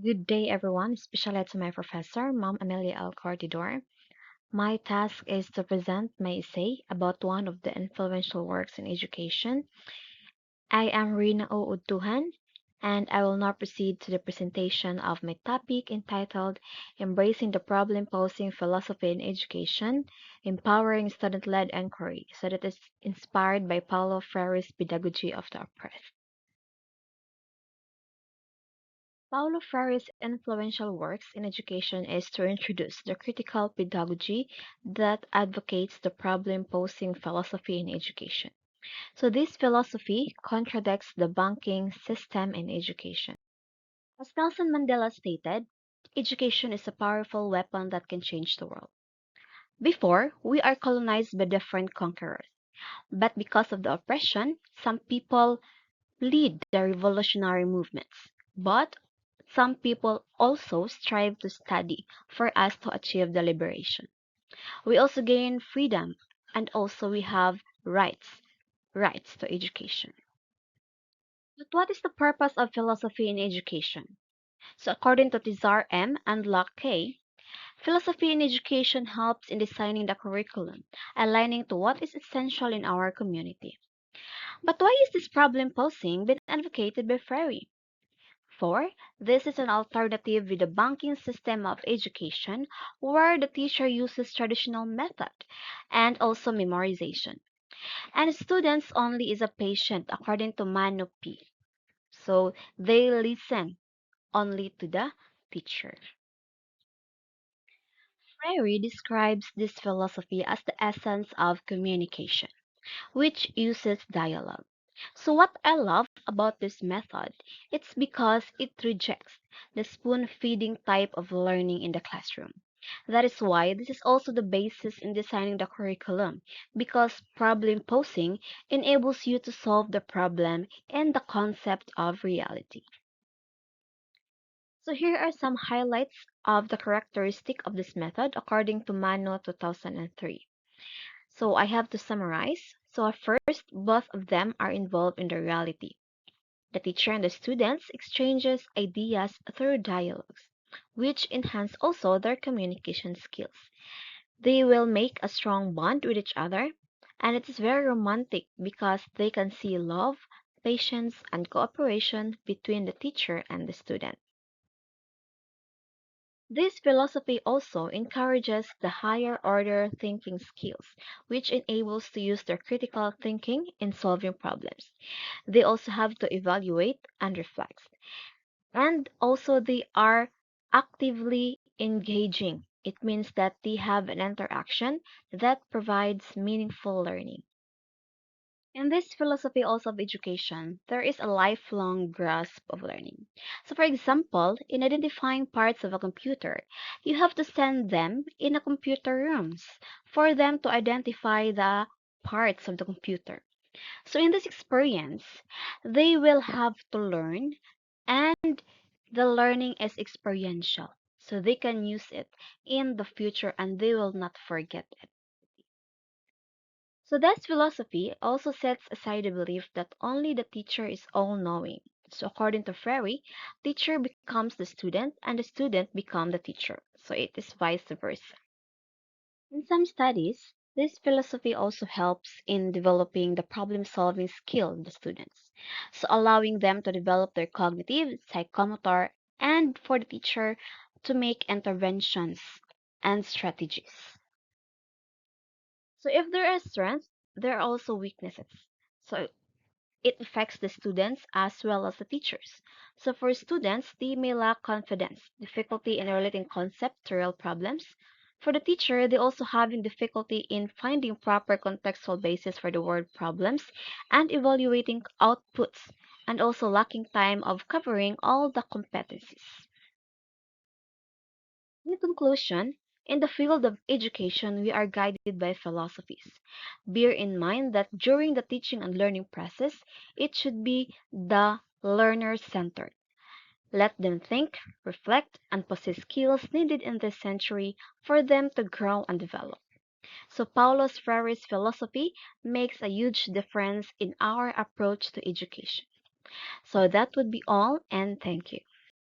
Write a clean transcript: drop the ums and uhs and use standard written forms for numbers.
Good day, everyone, especially to my professor, Ma'am Amelia L. Cortidor. My task is to present my essay about one of the influential works in education. I am Rina Uutuhan, and I will now proceed to the presentation of my topic entitled Embracing the Problem Posing Philosophy in Education, Empowering Student-Led Inquiry, so that is inspired by Paulo Freire's Pedagogy of the Oppressed. Paulo Freire's influential works in education is to introduce the critical pedagogy that advocates the problem-posing philosophy in education. So this philosophy contradicts the banking system in education. As Nelson Mandela stated, education is a powerful weapon that can change the world. Before, we are colonized by different conquerors, but because of the oppression, some people lead the revolutionary movements, but some people also strive to study for us to achieve the liberation. We also gain freedom and also we have rights to education. But what is the purpose of philosophy in education? So according to Tizar M. and Locke K., philosophy in education helps in designing the curriculum, aligning to what is essential in our community. But why is this problem posing been advocated by Freire? 4. This is an alternative with the banking system of education where the teacher uses traditional method and also memorization. And students only is a patient according to Manu P. So they listen only to the teacher. Freire describes this philosophy as the essence of communication, which uses dialogue. So what I love about this method, it's because it rejects the spoon-feeding type of learning in the classroom. That is why this is also the basis in designing the curriculum, because problem posing enables you to solve the problem and the concept of reality. So here are some highlights of the characteristic of this method according to Mano 2003. So I have to summarize. So at first, both of them are involved in the reality. The teacher and the students exchanges ideas through dialogues, which enhance also their communication skills. They will make a strong bond with each other, and it is very romantic because they can see love, patience, and cooperation between the teacher and the student. This philosophy also encourages the higher order thinking skills, which enables to use their critical thinking in solving problems. They also have to evaluate and reflect. And also they are actively engaging. It means that they have an interaction that provides meaningful learning. In this philosophy also of education, there is a lifelong grasp of learning. So for example, in identifying parts of a computer, you have to send them in a computer rooms for them to identify the parts of the computer. So in this experience, they will have to learn and the learning is experiential. So they can use it in the future and they will not forget it. So this philosophy also sets aside the belief that only the teacher is all-knowing. So according to Freire, teacher becomes the student and the student becomes the teacher. So it is vice versa. In some studies, this philosophy also helps in developing the problem-solving skill of the students. So allowing them to develop their cognitive, psychomotor, and for the teacher to make interventions and strategies. So if there are strengths, there are also weaknesses. So it affects the students as well as the teachers. So for students, they may lack confidence, difficulty in relating concept to real problems. For the teacher, they also having difficulty in finding proper contextual basis for the word problems and evaluating outputs, and also lacking time of covering all the competencies. In conclusion, in the field of education, we are guided by philosophies. Bear in mind that during the teaching and learning process, it should be the learner centered. Let them think, reflect, and possess skills needed in this century for them to grow and develop. So, Paulo Freire's philosophy makes a huge difference in our approach to education. So, that would be all, and thank you.